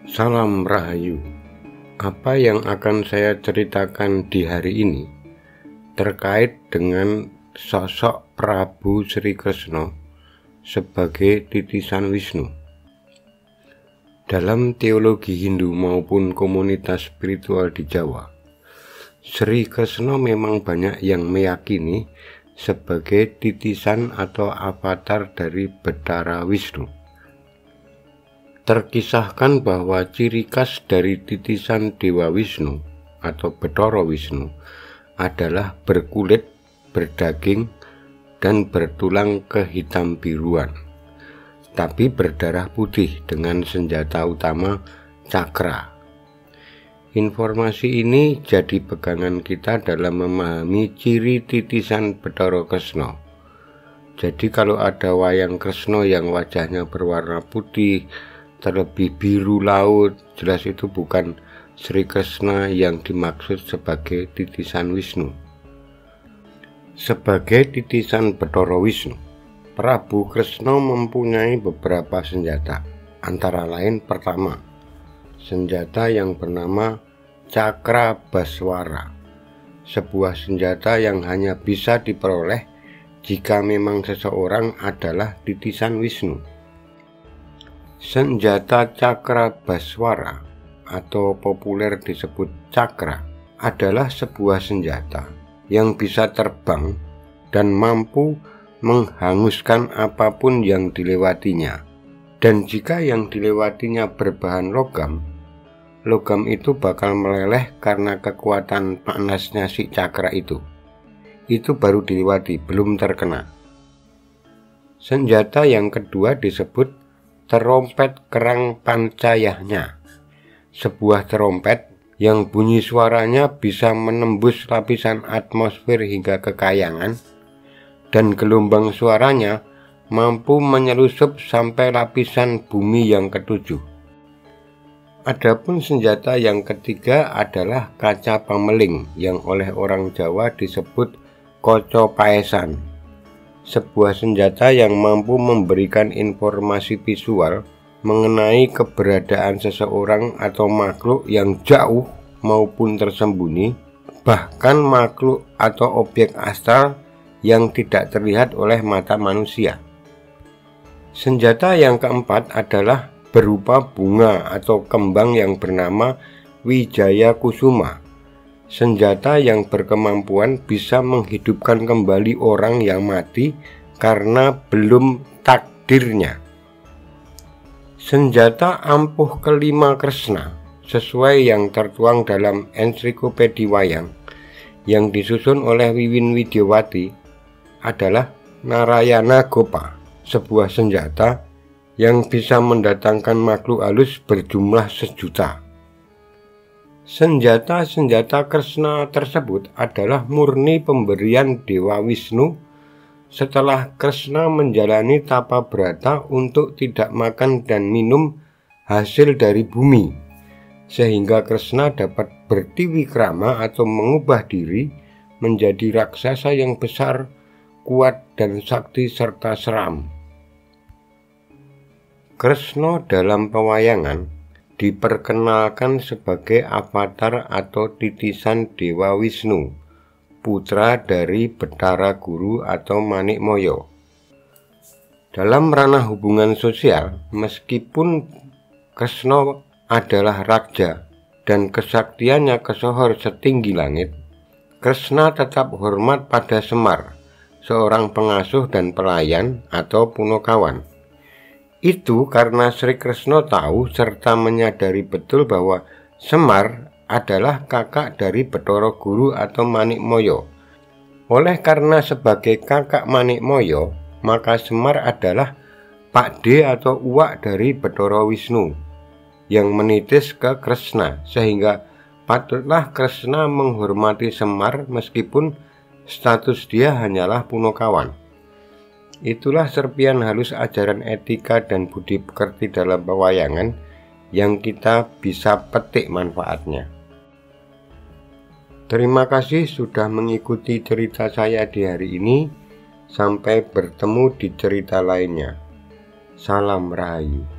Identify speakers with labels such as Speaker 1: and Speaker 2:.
Speaker 1: Salam Rahayu. Apa yang akan saya ceritakan di hari ini terkait dengan sosok Prabu Sri Kresna sebagai titisan Wisnu. Dalam teologi Hindu maupun komunitas spiritual di Jawa, Sri Kresna memang banyak yang meyakini sebagai titisan atau avatar dari Bathara Wisnu. Terkisahkan bahwa ciri khas dari titisan Dewa Wisnu atau Bathara Wisnu adalah berkulit, berdaging, dan bertulang kehitam biruan, tapi berdarah putih dengan senjata utama cakra. Informasi ini jadi pegangan kita dalam memahami ciri titisan Bathara Kresna. Jadi kalau ada wayang Kresna yang wajahnya berwarna putih, terlebih biru laut, jelas itu bukan Sri Kresna yang dimaksud sebagai titisan Wisnu. Sebagai titisan Bathara Wisnu, Prabu Kresna mempunyai beberapa senjata, antara lain pertama, senjata yang bernama Cakra Baswara, sebuah senjata yang hanya bisa diperoleh jika memang seseorang adalah titisan Wisnu. Senjata Cakra Baswara atau populer disebut cakra adalah sebuah senjata yang bisa terbang dan mampu menghanguskan apapun yang dilewatinya. Dan jika yang dilewatinya berbahan logam, logam itu bakal meleleh karena kekuatan panasnya si cakra itu. Itu baru dilewati, belum terkena. Senjata yang kedua disebut terompet kerang pancayahnya, sebuah terompet yang bunyi suaranya bisa menembus lapisan atmosfer hingga ke kayangan, dan gelombang suaranya mampu menyelusup sampai lapisan bumi yang ketujuh. Adapun senjata yang ketiga adalah kaca pameling yang oleh orang Jawa disebut koco paesan, sebuah senjata yang mampu memberikan informasi visual mengenai keberadaan seseorang atau makhluk yang jauh maupun tersembunyi, bahkan makhluk atau objek astral yang tidak terlihat oleh mata manusia. Senjata yang keempat adalah berupa bunga atau kembang yang bernama Wijaya Kusuma, senjata yang berkemampuan bisa menghidupkan kembali orang yang mati karena belum takdirnya. Senjata ampuh kelima Kresna sesuai yang tertuang dalam ensiklopedia wayang yang disusun oleh Wiwin Widyawati adalah Narayana Gopa, sebuah senjata yang bisa mendatangkan makhluk halus berjumlah 1.000.000. Senjata-senjata Kresna tersebut adalah murni pemberian Dewa Wisnu setelah Kresna menjalani tapa brata untuk tidak makan dan minum hasil dari bumi, sehingga Kresna dapat bertiwikrama atau mengubah diri menjadi raksasa yang besar, kuat dan sakti serta seram. Kresna dalam pewayangan diperkenalkan sebagai avatar atau titisan Dewa Wisnu, putra dari Bathara Guru atau Manikmaya. Dalam ranah hubungan sosial, meskipun Kresna adalah raja dan kesaktiannya kesohor setinggi langit, Kresna tetap hormat pada Semar, seorang pengasuh dan pelayan atau punokawan. Itu karena Sri Kresna tahu serta menyadari betul bahwa Semar adalah kakak dari Bathara Guru atau Manikmaya. Oleh karena sebagai kakak Manikmaya, maka Semar adalah pakde atau uwak dari Bathara Wisnu yang menitis ke Kresna, sehingga patutlah Kresna menghormati Semar meskipun status dia hanyalah punokawan. Itulah serpian halus ajaran etika dan budi pekerti dalam pewayangan yang kita bisa petik manfaatnya. Terima kasih sudah mengikuti cerita saya di hari ini. Sampai bertemu di cerita lainnya. Salam Rahayu.